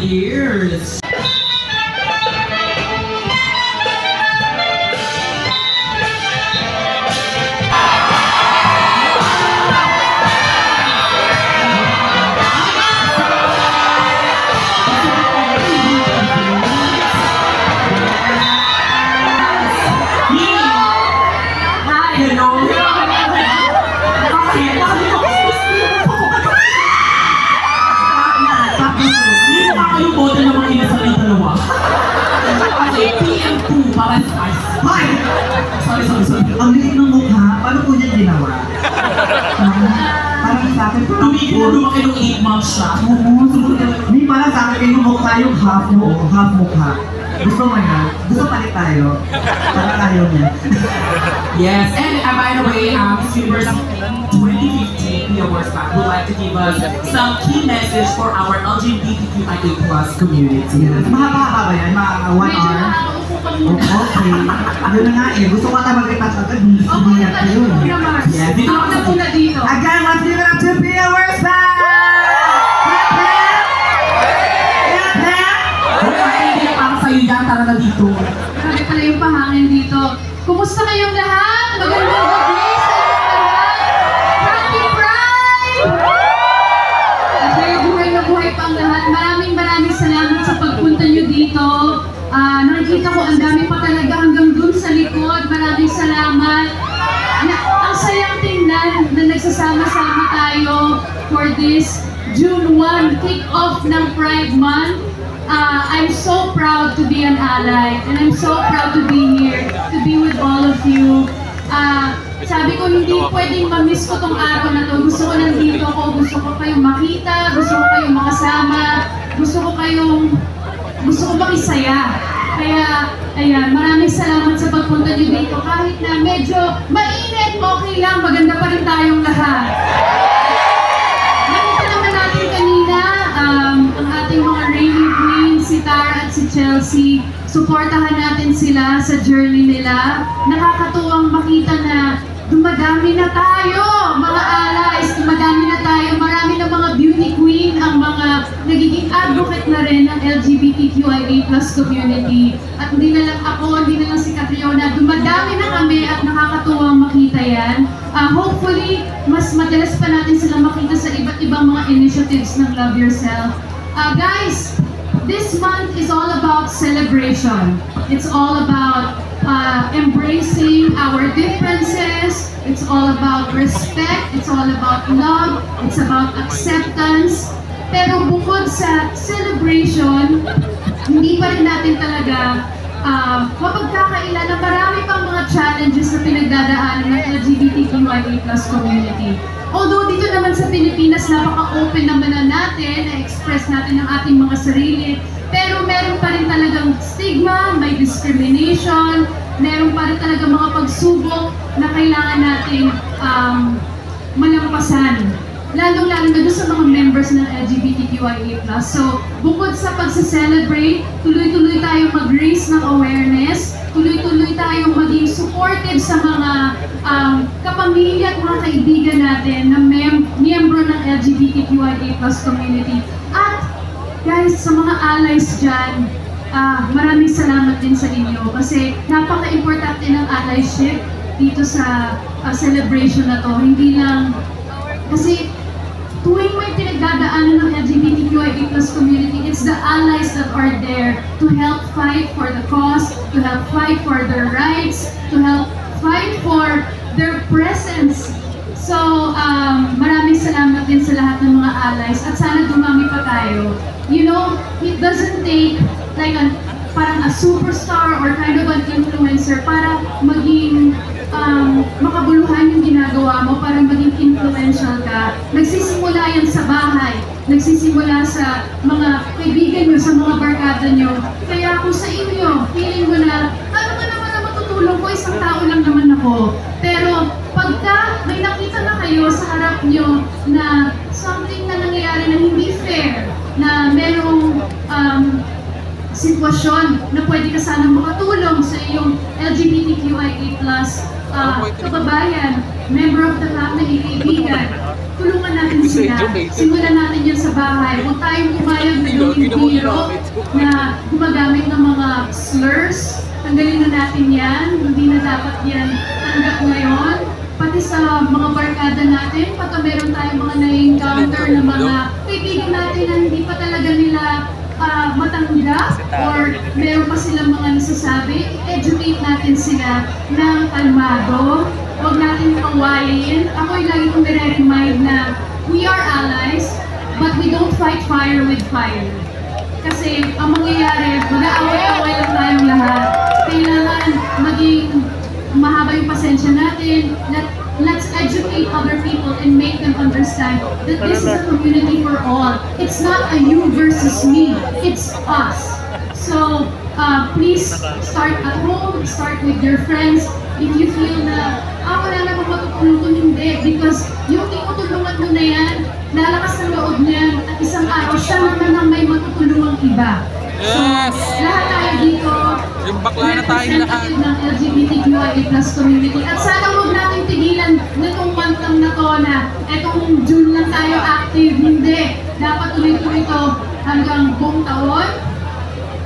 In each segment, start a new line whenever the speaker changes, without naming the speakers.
years.
Ang liit ng mukha, paano po niya ginawa? Parang sa akin,
lumaki nung 8 months siya.
Hindi pala sa akin yung mukha yung half mukha. Gusto mo yan? Gusto palit tayo? Parang ayaw niya.
Yes, and by the way, Miss Universe 2015 Awards Back would like to give us some key message for our LGBTQIA+ community.
Yes. Mahaba-haba ba yan? Mga 1 hour? Okay. Yun na nga eh. Gusto ko tayo mag-retouch agad. Hindi yan ko yun.
Yes, dito ako na puna dito.
Again, let's give it up to Pia Awards Back!
Tara na dito.
Grabe pala yung pahangin dito. Kumusta kayong lahat? Magandang gabi sa inyong lahat. Happy Pride! At kayo buhay na buhay pa ang lahat. Maraming salamat sa pagpunta nyo dito. Nakikita ko ang dami pa talaga hanggang dun sa likod. Maraming salamat. Ang sayang tingnan na nagsasama-sama tayo for this June 1 kick-off ng Pride Month. I'm so proud to be an ally and I'm so proud to be here, to be with all of you. Sabi ko hindi pwedeng ma-miss ko tong araw na to. Gusto ko nandito ako, gusto ko kayong makita, gusto ko kayong makasama, gusto ko makisaya. Kaya, ayan, maraming salamat sa pagpunta niyo dito. Kahit na medyo mainit, okay lang, maganda pa rin tayong lahat. Nakita naman natin kanina, ang ating mga reigning queens, si Tara at si Chelsea. Suportahan natin sila sa journey nila. Nakakatuwang makita na dumadami na tayo, mga allies, dumadami na tayo. Marami na mga beauty queen ang mga nagiging advocate na rin ng LGBTQIA+ community. At hindi na lang ako, hindi na lang si Catriona, dumadami na kami at nakakatuwang makita yan. Hopefully, mas madalas pa natin silang makita sa iba't ibang mga initiatives ng Love Yourself. Guys, this month is all about celebration. It's all about embracing our differences. It's all about respect. It's all about love. It's about acceptance. Pero bukod sa celebration, hindi pa rin natin talaga mapagkakailan na marami pang mga challenges na pinagdadaanan ng LGBTQIA+ community. Although dito naman sa Pilipinas, napaka-open naman na natin, na-express natin ang ating mga sarili, pero meron pa rin talagang stigma, may discrimination, meron pa rin talagang mga pagsubok na kailangan natin malampasan. Lalong-lalo na doon sa mga members ng LGBTQIA+. So, bukod sa pagsa-celebrate, tuloy-tuloy tayong mag-raise ng awareness, tuloy-tuloy tayong maging supportive sa mga kapamilya at mga kaibigan natin na miyembro ng LGBTQIA+ community. At guys, sa mga allies dyan, maraming salamat din sa inyo kasi napaka-importante ng allyship dito sa celebration na to. Hindi lang, kasi tuwing may pinagdadaanan ng LGBTQIA+ community, it's the allies that are there to help fight for the cause, to help fight for their rights, to help fight for their presence. So, maraming salamat din sa lahat ng mga allies at sana dumami pa tayo. You know, it doesn't take like parang a superstar or kind of an influencer para maging makabuluhan yung ginagawa mo, para maging influential ka. Nagsisimula yan sa bahay, nagsisimula sa mga kaibigan nyo, sa mga barkada nyo. Kaya ako sa inyo, feeling mo na, ano ka naman na matutulong ko, isang tao lang naman ako. Pero pagka may nakita na kayo sa harap nyo na something na nangyayari na hindi fair, na merong sitwasyon na pwede ka sana makatulong sa iyong LGBTQIA+ kababayan, member of the family, kaibigan, tulungan natin sila. Simulan natin yan sa bahay. Huwag tayong pumayag na gawin biro na gumagamit ng mga slurs. Tanggalin na natin yan, hindi na dapat yan tanggap ngayon. Pati sa mga barkada natin, pagka meron tayong mga na-encounter na mga kaibigan natin na hindi pa talaga nila matanggap or meron pa silang mga nasasabi, educate natin sila ng kalmado. Huwag natin pawayin. Ako'y lagi kong nire-remind na we are allies, but we don't fight fire with fire. Kasi ang mangyayari, mag-aaway-away lang tayong lahat. Kailangan maging mahaba yung pasensya natin. Let's educate other people and make them understand that this is a community for all. It's not a you versus me, it's us. So please start at home, start with your friends. If you feel na, wala namang matutulong kung hindi, because yung tinutulungan mo na yan, lalakas ng loob niyan, at isang araw siya naman ang may matutulungang iba.
Yes!
So, lahat tayo dito,
Yung bakla na tayong lahat.
ng LGBTQIA+ community. At sana huwag natin tigilan nitong month lang na to na etong June lang tayo active. Hindi. Dapat tuloy-tuloy ito hanggang buong taon.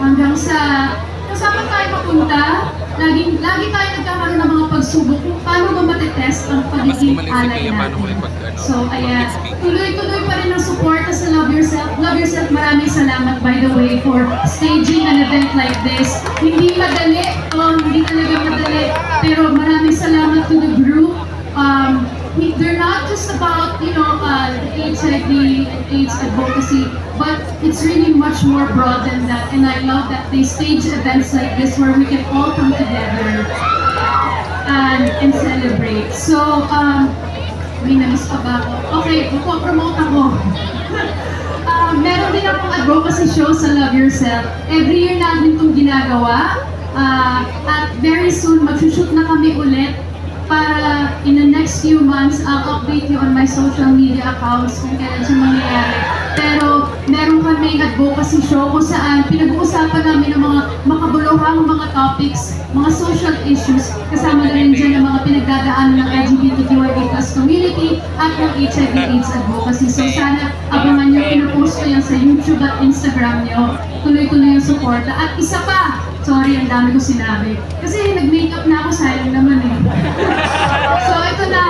Hanggang sa saan tayo mapunta. Lagi tayo nagkakaroon ng mga pagsubok kung paano ba matetest ang pagiging alay natin. So, ayan. Tuloy-tuloy pa rin ang suporta sa Love Yourself. Love Yourself, maraming salamat by the way for staging an event like this. Hindi madali. Hindi talaga madali. Pero maraming salamat to the group. They're not just about, the HIV and AIDS advocacy, but it's really much more broad than that. And I love that they stage events like this where we can all come together and celebrate. So, may namiss pa ba ako? Okay, promote ako. Meron din akong advocacy show sa Love Yourself. Every year namin itong ginagawa. At very soon, mag-shoot na kami ulit para in the next few months, I'll update you on my social media accounts kung kailan siya mangyayari. Pero meron kaming advocacy show kung saan pinag-uusapan namin ng mga makabuluhang mga topics, mga social issues, kasama na rin dyan ang mga pinagdadaanan ng LGBTQIA+ community at ng HIV/AIDS advocacy. So sana abangan nyo, pinapost ko yan sa YouTube at Instagram nyo. Tuloy-tuloy yung suporta. At isa pa, sorry, ang dami ko sinabi. Kasi nag-makeup na ako, sayang naman eh. So ito na,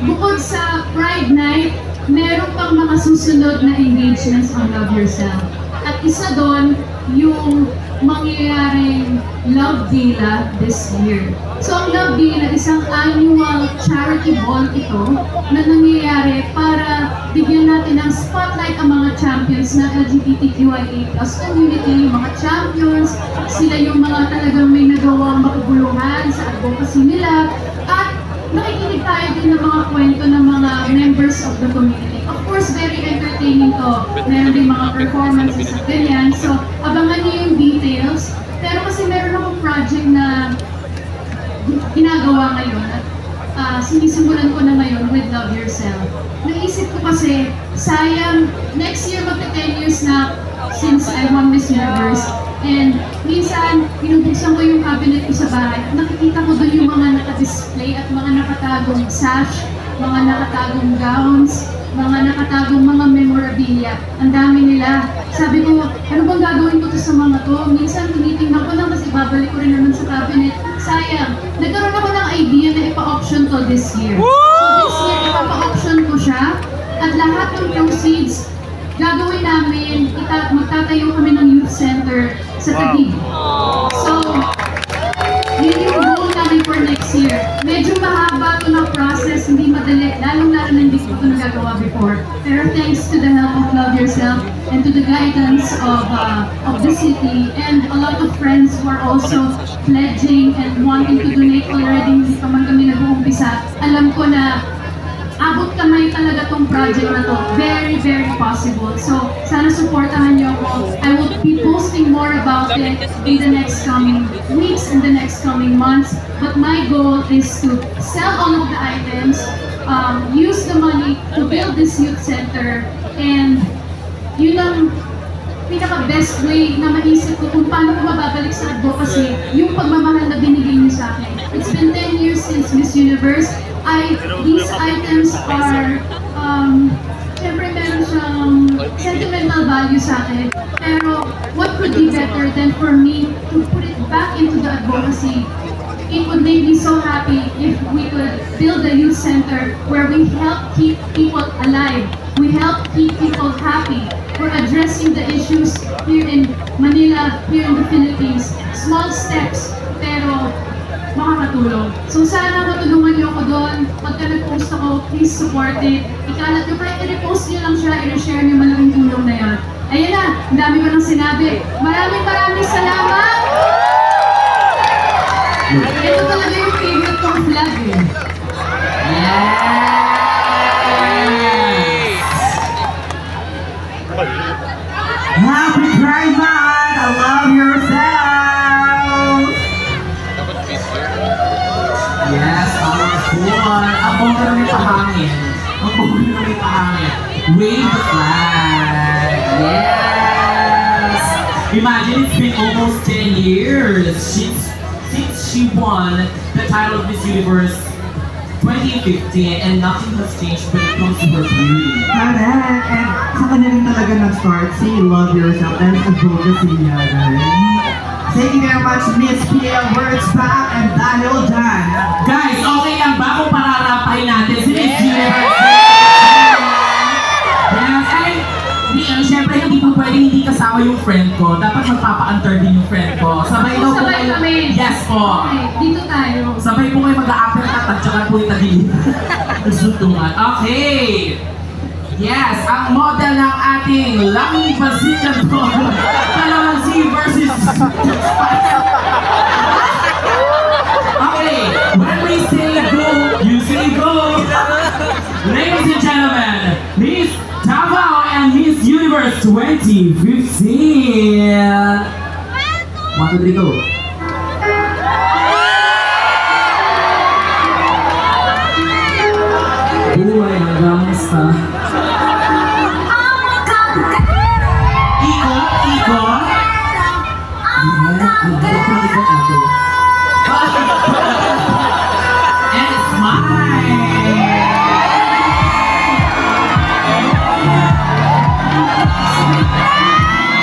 bukod sa Pride Night, meron pang mga susunod na engagements on Love Yourself. At isa doon, yung mangyayaring Love Gala this year. So ang Love Gala, isang annual charity ball ito na nangyayari para bigyan natin ng spotlight ang mga champions ng LGBTQIA+ community, yung mga champions, sila yung mga talagang may nagawang makabuluhan sa advocacy nila, at nakikinig tayo din ng mga kwento ng mga members of the community. Of course, very entertaining to. Meron din mga performances at ganyan. So, abangan niyo yung details. Pero kasi meron akong project na ginagawa ngayon at sinisimulan ko na ngayon with Love Yourself. Naisip ko kasi, sayang, next year magka 10 years na since I won Miss Universe. And minsan, pinubuksan ko yung cabinet ko sa bahay. Nakikita ko doon yung mga naka-display at mga nakatagong sash, mga nakatagong gowns, mga nakatagong mga memorabilia. Ang dami nila. Sabi ko, ano bang gagawin ko to sa mga to? Minsan, tinitingnan ko lang, kasi babalik ko rin naman sa cabinet. Sayang. Nagkaroon ako ng idea na ipa-auction to this year. So this year, ipapa-auction ko siya. At lahat ng proceeds, gagawin namin, magtatayo kami ng youth center sa Taguig. So, yun yung goal namin for next year. Medyo mahaba ito ng process, hindi madali, lalong-lalo na hindi ko ito nagagawa before. Pero thanks to the help of Love Yourself and to the guidance of the city and a lot of friends who are also pledging and wanting to donate already, hindi pa man kami nag-uumpisa. Alam ko na abot kamay talaga tong project na to. Very, very possible. So, sana supportahan niyo ako. I will be posting more about it in the next coming weeks and the next coming months. But my goal is to sell all of the items, use the money to build this youth center, and yun ang pinaka-best way na maisip ko kung paano ko mababalik sa advocacy yung pagmamahal na binigay niyo sa akin. It's been 10 years since Miss Universe. These items are, syempre meron siyang sentimental value sa akin. Pero what could be better than for me to put it back into the advocacy? It would make me so happy if we could build a youth center where we help keep people alive. We help keep people happy. We're addressing the issues here in Manila, here in the Philippines. Small steps, pero makakatulong. So sana matulungan niyo ako doon. Pagka nag-post ako, please support it. Ikalat niyo, kahit i-repost niyo lang siya, i-share niyo, malaking tulong na yan. Ayan na, ang dami ko nang sinabi. Maraming salamat! Ito talaga yung favorite kong vlog eh.
Happy Pride Month! I love yourself!
Yes, powerful. Ang bongga na may pahangin. Ang bongga na may pahangin. Wave the flag. Yes! Imagine it's been almost 10 years since she won the title of Miss Universe 2015 and nothing has changed when it comes to her beauty.
Correct! And sa kanya rin talaga nag-start, say love yourself. Dahil sa advocacy niya, guys. Thank you very much, Miss PL Words back, and dahil dyan.
Guys, okay lang ba kung pararapahin natin si Miss Universe? Yes, ay, syempre hindi po pwedeng hindi kasama yung friend ko. Dapat magpapa-antar din yung friend ko. Sabay daw po
Sabay
kayo.
kami.
Yes po.
Okay, dito tayo.
Sabay po kayo mag-a-uppercut at saka po yung tagilid. Nagsuntungan. Okay. Yes, ang model ng ating Lucky Position po. Kalamansi versus Okay, when we say go, you say go. Ladies and gentlemen, Miss Davao and Miss Universe 2015. 1, 2, 3, go. Buhay hanggang sa... Ikot, ikot. Ikot ate. And smile.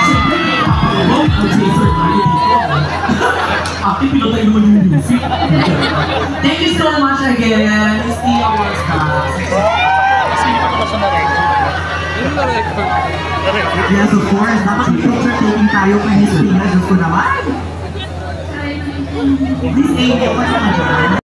Siyempre, may kapulong ang chaser tayo dito. Ate, pinatay naman yung music. Thank you so much again, Miss Tia Worscott.
Yes, of course. Dapat may picture taking tayo kay Miss Pina. Diyos ko naman.
Try na yung
Miss Amy, what's naman?